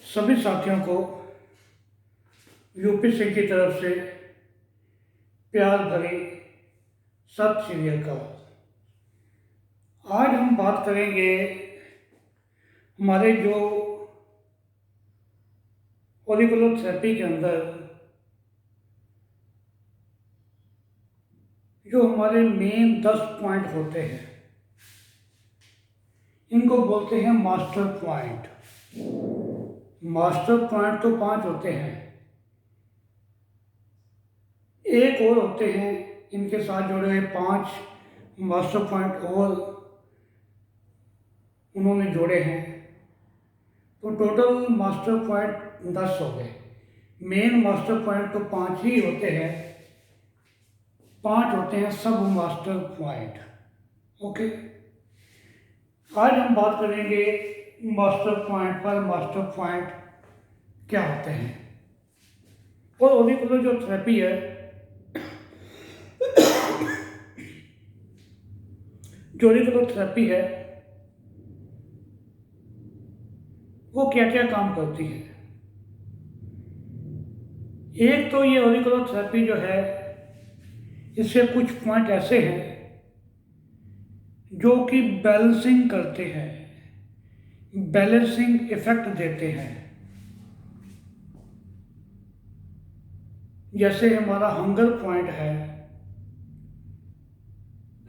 सभी साथियों को यूपीएससी की तरफ से प्यार भरी सत श्री अकाल। आज हम बात करेंगे हमारे जो ऑरिकुलोथेरेपी के अंदर जो हमारे मेन 10 पॉइंट होते हैं, इनको बोलते हैं मास्टर पॉइंट। मास्टर पॉइंट तो 5 होते हैं, एक और होते हैं इनके साथ जुड़े हुए 5 मास्टर पॉइंट और उन्होंने जोड़े हैं, तो टोटल मास्टर पॉइंट 10 हो गए। मेन मास्टर पॉइंट तो 5 ही होते हैं, 5 होते हैं सब मास्टर पॉइंट। ओके, आज हम बात करेंगे मास्टर पॉइंट पर। मास्टर पॉइंट क्या होते हैं और ऑरिकुलर जो थेरेपी है, जो ऑरिकुलर थेरेपी है वो क्या क्या काम करती है। एक तो ये ऑरिकुलर थेरेपी जो है, इससे कुछ पॉइंट ऐसे हैं जो कि बैलेंसिंग करते हैं, बैलेंसिंग इफेक्ट देते हैं। जैसे हमारा हंगर पॉइंट है,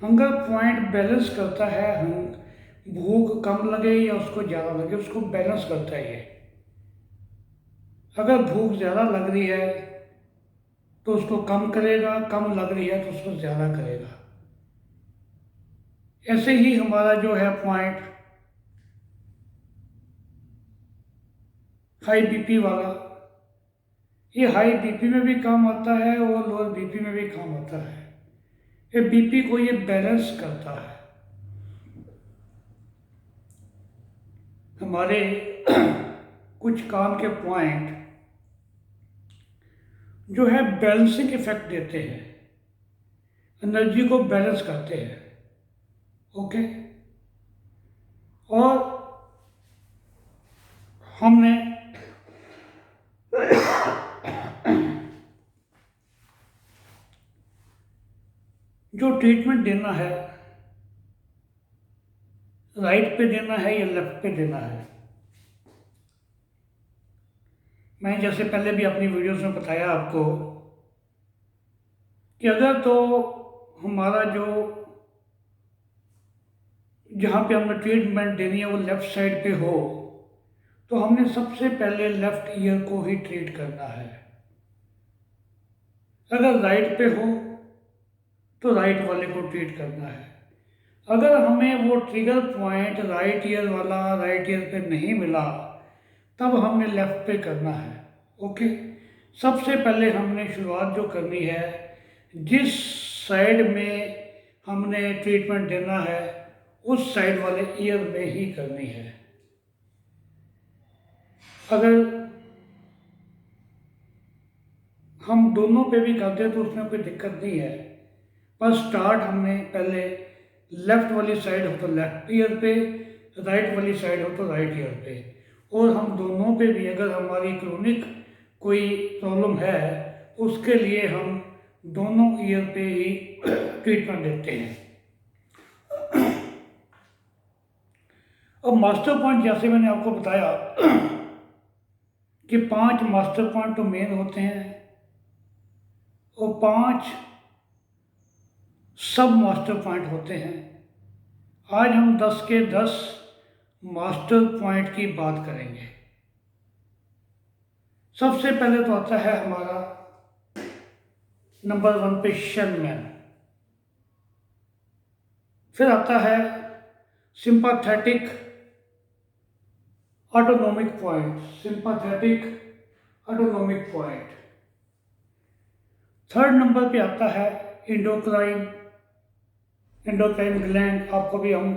हंगर पॉइंट बैलेंस करता है, भूख कम लगे या उसको ज़्यादा लगे, उसको बैलेंस करता है ये। अगर भूख ज़्यादा लग रही है तो उसको कम करेगा, कम लग रही है तो उसको ज़्यादा करेगा। ऐसे ही हमारा जो है पॉइंट हाई बीपी वाला, ये हाई बीपी में भी काम आता है और लोअर बीपी में भी काम आता है। ये बीपी को ये बैलेंस करता है। हमारे कुछ काम के पॉइंट जो है बैलेंसिंग इफेक्ट देते हैं, एनर्जी को बैलेंस करते हैं। ओके, और हमने जो ट्रीटमेंट देना है, राइट पे देना है या लेफ्ट पे देना है। मैं जैसे पहले भी अपनी वीडियोस में बताया आपको कि अगर तो हमारा जो जहाँ पे हमें ट्रीटमेंट देनी है वो लेफ्ट साइड पे हो, तो हमने सबसे पहले लेफ्ट ईयर को ही ट्रीट करना है। अगर राइट पे हो तो राइट वाले को ट्रीट करना है। अगर हमें वो ट्रिगर पॉइंट राइट ईयर वाला राइट ईयर पे नहीं मिला, तब हमने लेफ्ट पे करना है। ओके, सबसे पहले हमने शुरुआत जो करनी है, जिस साइड में हमने ट्रीटमेंट देना है उस साइड वाले ईयर में ही करनी है। अगर हम दोनों पे भी करते हैं तो उसमें कोई दिक्कत नहीं है, पर स्टार्ट हमने पहले लेफ्ट वाली साइड हो तो लेफ्ट ईयर पे, राइट वाली साइड हो तो राइट ईयर पे। और हम दोनों पे भी अगर हमारी क्रोनिक कोई प्रॉब्लम है, उसके लिए हम दोनों ईयर पे ही ट्रीटमेंट देते हैं। अब मास्टर पॉइंट जैसे मैंने आपको बताया कि 5 मास्टर पॉइंट तो मेन होते हैं और 5 सब मास्टर पॉइंट होते हैं। आज हम 10 के 10 मास्टर पॉइंट की बात करेंगे। सबसे पहले तो आता है हमारा नंबर 1 पे शेनमैन, फिर आता है sympathetic autonomic point, sympathetic autonomic point. Third number पे आता है एंडोक्राइन, एंडोक्राइन ग्लैंड। आपको भी हम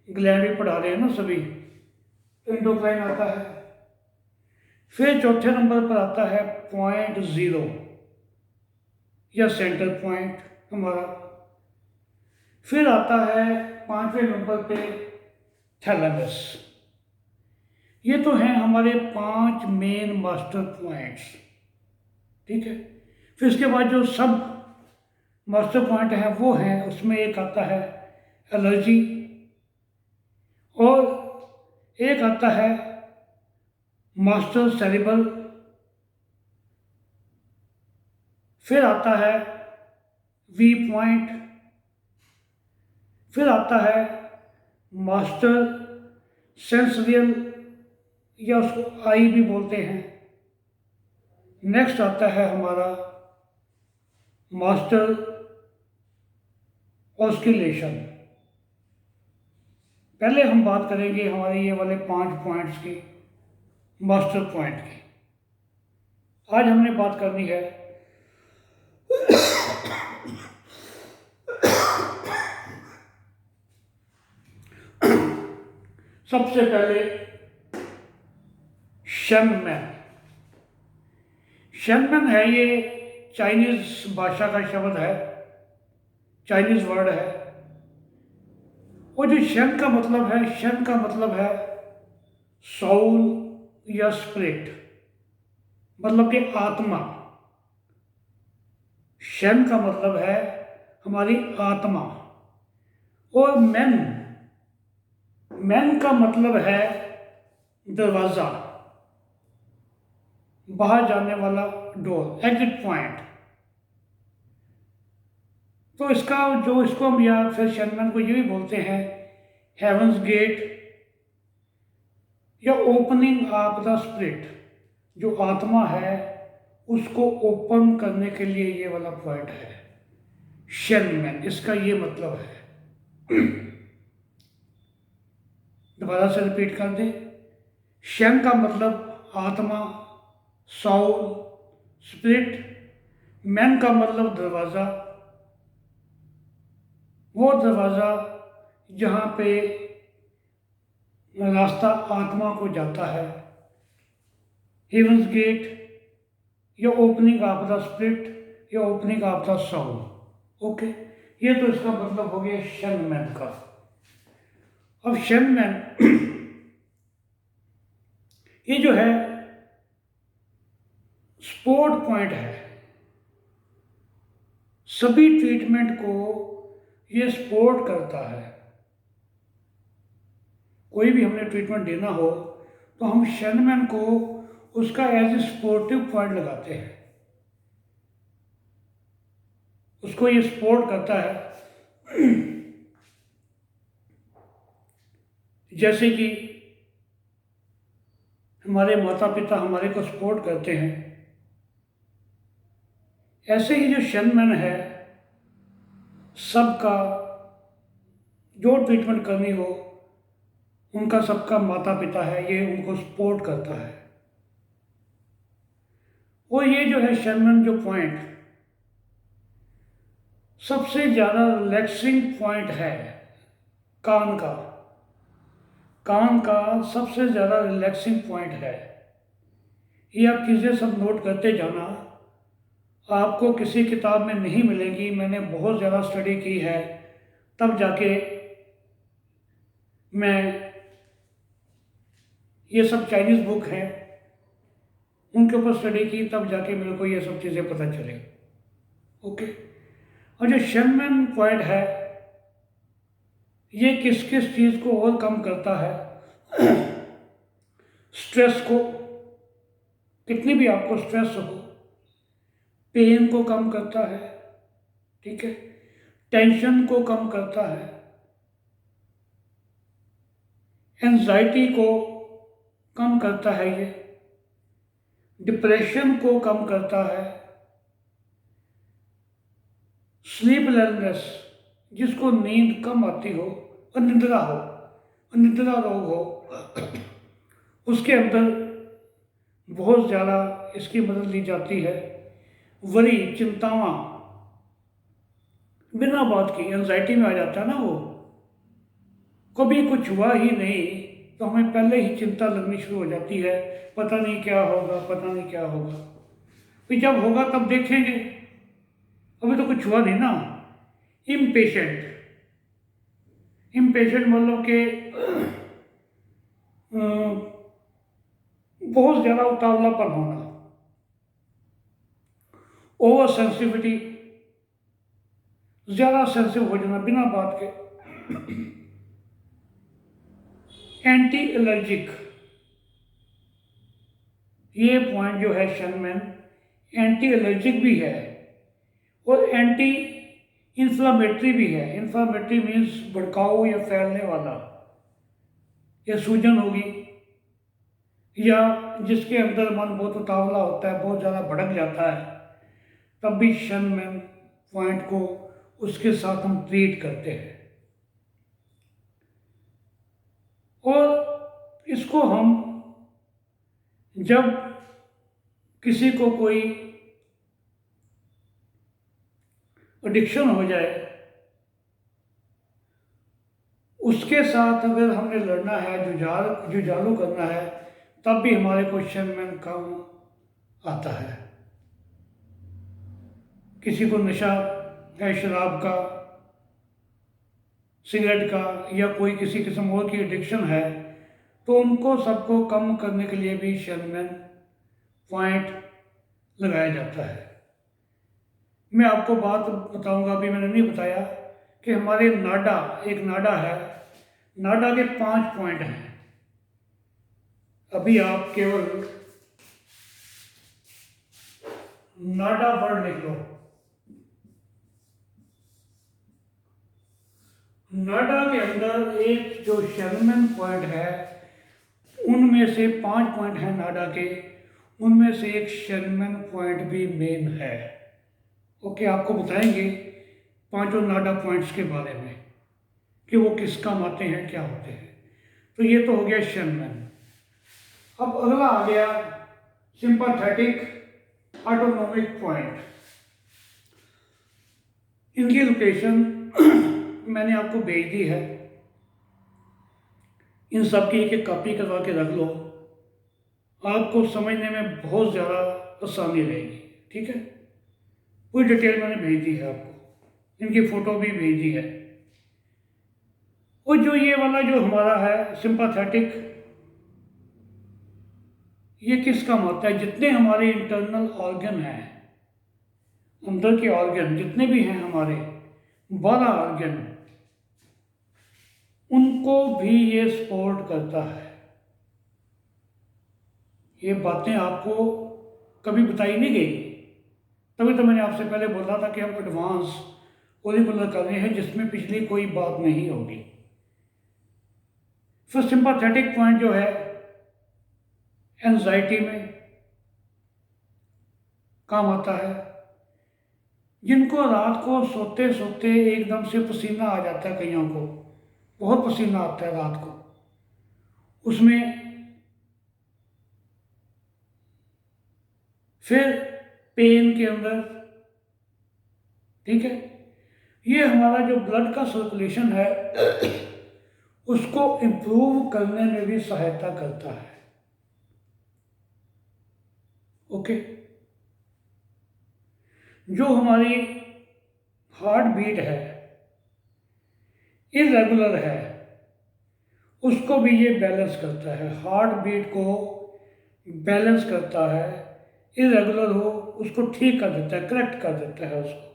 ग्लैंड भी पढ़ा रहे हैं ना सभी, एंडोक्राइन आता है। फिर चौथे नंबर पर आता है पॉइंट 0 या सेंटर पॉइंट हमारा। फिर आता है 5वें नंबर पे थैलेमस। ये तो हैं हमारे 5 मेन मास्टर पॉइंट्स, ठीक है। फिर इसके बाद जो सब मास्टर पॉइंट हैं वो हैं, उसमें एक आता है एलर्जी, और एक आता है मास्टर सेरिबल, फिर आता है वी पॉइंट, फिर आता है मास्टर सेंसरियल या उसको आई भी बोलते हैं। नेक्स्ट आता है हमारा मास्टर ऑस्किलेशन। पहले हम बात करेंगे हमारे ये वाले 5 पॉइंट्स की, मास्टर पॉइंट की। आज हमने बात करनी है सबसे पहले शेनमैन। शेनमैन है ये चाइनीज भाषा का शब्द है, चाइनीज वर्ड है। और जो शन का मतलब है, शन का मतलब है सोल या स्पिरिट, मतलब कि आत्मा। शन का मतलब है हमारी आत्मा। और मैन, मैन का मतलब है दरवाज़ा, बाहर जाने वाला डोर, एग्जिट पॉइंट। तो इसका जो इसको हम या फिर शेनमैन को ये भी बोलते हैं हेवंस गेट या ओपनिंग ऑफ द स्पिरिट। जो आत्मा है उसको ओपन करने के लिए ये वाला पॉइंट है शेनमैन, इसका ये मतलब है। दोबारा से रिपीट कर दे। शन का मतलब आत्मा, सोल, स्पिरिट। मैन का मतलब दरवाज़ा, वो दरवाज़ा जहाँ पे रास्ता आत्मा को जाता है, हेवंस गेट या ओपनिंग ऑफ द स्पिरिट या opening of the soul. Okay, ये तो इसका मतलब हो गया शेनमैन का। अब शेनमैन ये जो है सपोर्ट पॉइंट है, सभी ट्रीटमेंट को ये सपोर्ट करता है। कोई भी हमने ट्रीटमेंट देना हो तो हम शेनमैन को उसका एज ए सपोर्टिव पॉइंट लगाते हैं, उसको ये सपोर्ट करता है। जैसे कि हमारे माता पिता हमारे को सपोर्ट करते हैं, ऐसे ही जो शेनमैन है सबका जो ट्रीटमेंट करनी हो उनका सबका माता पिता है, ये उनको सपोर्ट करता है। और ये जो है शेनमैन जो पॉइंट सबसे ज़्यादा रिलैक्सिंग पॉइंट है कान का, कान का सबसे ज़्यादा रिलैक्सिंग पॉइंट है। ये आप चीज़ें सब नोट करते जाना, आपको किसी किताब में नहीं मिलेगी। मैंने बहुत ज़्यादा स्टडी की है, तब जाके मैं ये सब चाइनीज़ बुक हैं उनके ऊपर स्टडी की, तब जाके मेरे को ये सब चीज़ें पता चले। ओके, और जो शेनमैन पॉइंट है ये किस किस चीज़ को और कम करता है? स्ट्रेस को, कितनी भी आपको स्ट्रेस हो, पेन को कम करता है, ठीक है, टेंशन को कम करता है, एंजाइटी को कम करता है, ये डिप्रेशन को कम करता है, स्लीपलेसनेस, जिसको नींद कम आती हो, अनिद्रा हो, अनिद्रा रोग हो, उसके अंदर बहुत ज़्यादा इसकी मदद ली जाती है। वरी, चिंतावां, बिना बात की एंजाइटी में आ जाता है ना, वो कभी कुछ हुआ ही नहीं तो हमें पहले ही चिंता लगनी शुरू हो जाती है, पता नहीं क्या होगा, पता नहीं क्या होगा। फिर जब होगा तब देखेंगे, अभी तो कुछ हुआ नहीं ना। इम्पेशेंट, इम्पेशेंट मतलब कि बहुत ज़्यादा उतावलापन होना, ओवर सेंसिटिविटी, ज़्यादा सेंसिटिव हो जाना बिना बात के, एंटी एलर्जिक, ये पॉइंट जो है शनमैन एंटी एलर्जिक भी है और एंटी इन्फ्लामेटरी भी है। इन्फ्लामेटरी मीन्स भड़काऊ या फैलने वाला, या सूजन होगी, या जिसके अंदर मन बहुत उतावला होता है, बहुत ज़्यादा भड़क जाता है, तब भी शनमैन पॉइंट को उसके साथ हम ट्रीट करते हैं। और इसको हम जब किसी को कोई एडिक्शन हो जाए, उसके साथ अगर हमने लड़ना है, जुझारू करना है, तब भी हमारे को शनमैन काम आता है। किसी को नशा है, शराब का, सिगरेट का, या कोई किसी किस्म और की एडिक्शन है, तो उनको सबको कम करने के लिए भी शनमैन पॉइंट लगाया जाता है। मैं आपको बात बताऊंगा, अभी मैंने नहीं बताया कि हमारे नाडा, एक नाडा है, नाडा के 5 पॉइंट हैं। अभी आप केवल नाडा वर्ड लिख लो। नाडा के अंदर एक जो शनमैन पॉइंट है, उनमें से 5 पॉइंट हैं नाडा के, उनमें से एक शनमैन पॉइंट भी मेन है। ओके, आपको बताएंगे पांचों नाडा पॉइंट्स के बारे में कि वो किस काम आते हैं, क्या होते हैं। तो ये तो हो गया शनमैन। अब अगला आ गया सिंपैथेटिक ऑटोनोमिक पॉइंट। इनकी लोकेशन मैंने आपको भेज दी है, इन सब की एक एक कॉपी करवा के रख लो, आपको समझने में बहुत ज़्यादा आसानी रहेगी। ठीक है, पूरी डिटेल मैंने भेज दी है आपको, इनकी फ़ोटो भी भेज दी है। और जो ये वाला जो हमारा है सिंपैथेटिक, ये किस काम आता है? जितने हमारे इंटरनल ऑर्गन हैं, अंदर के ऑर्गन जितने भी हैं हमारे 12 ऑर्गन, उनको भी ये सपोर्ट करता है। ये बातें आपको कभी बताई नहीं गई, तभी तो मैंने आपसे पहले बोला था कि हम एडवांस ओलिकुलर कर रहे हैं, जिसमें पिछली कोई बात नहीं होगी। फिर सिंपैथेटिक पॉइंट जो है एंजाइटी में काम आता है। जिनको रात को सोते सोते एकदम से पसीना आ जाता है, कईयों को बहुत पसीना आता है रात को, उसमें फिर पेन के अंदर, ठीक है, ये हमारा जो ब्लड का सर्कुलेशन है उसको इम्प्रूव करने में भी सहायता करता है। ओके, जो हमारी हार्ट बीट है, इरेगुलर है, उसको भी ये बैलेंस करता है। हार्ट बीट को बैलेंस करता है, इरेगुलर हो उसको ठीक कर देता है, करेक्ट कर देता है उसको।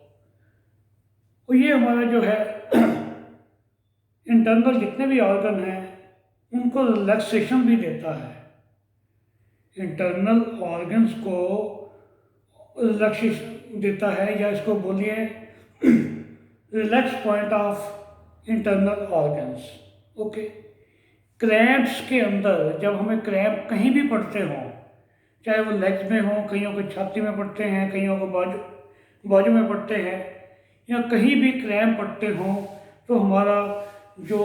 और ये हमारा जो है इंटरनल जितने भी ऑर्गन हैं उनको रिलैक्सेशन भी देता है। इंटरनल ऑर्गन्स को रिलैक्सेशन देता है, या इसको बोलिए relax point of internal organs. Okay, cramps के अंदर जब हमें क्रैम्प कहीं भी पड़ते हों, चाहे वो लेग्स में हों, कईयों को छाती में पड़ते हैं, कईयों को बाजू में पड़ते हैं, या कहीं भी क्रैम्प पड़ते हों, तो हमारा जो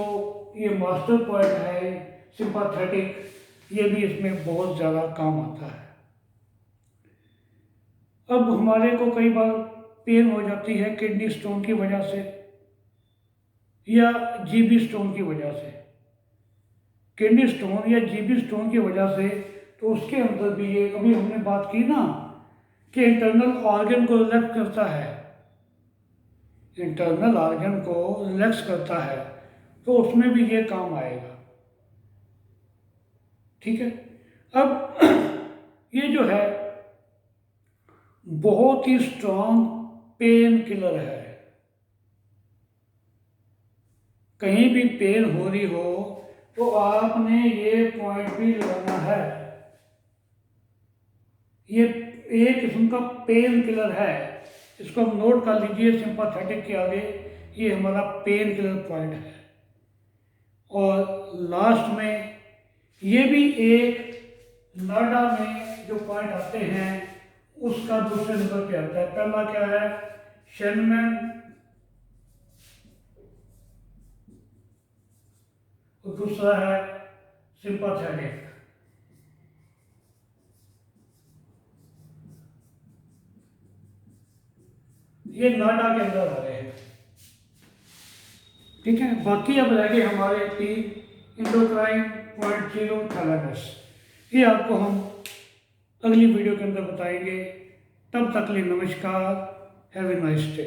ये मास्टर पॉइंट है सिंपैथेटिक, ये भी इसमें बहुत ज़्यादा काम आता है। अब हमारे को कई बार पेन हो जाती है किडनी स्टोन की वजह से या जीबी स्टोन की वजह से। किडनी स्टोन या जीबी स्टोन की वजह से, तो उसके अंदर भी ये अभी हमने बात की ना कि इंटरनल ऑर्गन को रिलैक्स करता है, इंटरनल ऑर्गन को रिलैक्स करता है, तो उसमें भी ये काम आएगा। ठीक है, अब ये जो है बहुत ही स्ट्रॉन्ग पेन किलर है। कहीं भी पेन हो रही हो तो आपने ये पॉइंट भी लगाना है। ये एक किस्म का पेन किलर है, इसको हम नोट कर लीजिए सिंपैथेटिक के आगे। ये हमारा पेन किलर पॉइंट है। और लास्ट में ये भी एक नाडा में जो पॉइंट आते हैं उसका दूसरे नंबर पे आता है। पहला क्या है? शेनमैन, और दूसरा है सिंपैथेटिक। ये नाडा के अंदर आ रहे हैं, ठीक है। बाकी अब रह गए हमारे तीन इंडोक्राइन, पॉइंट जीरो, थैलेमस। ये आपको हम अगली वीडियो के अंदर बताएंगे। तब तक के लिए नमस्कार। Have a nice day.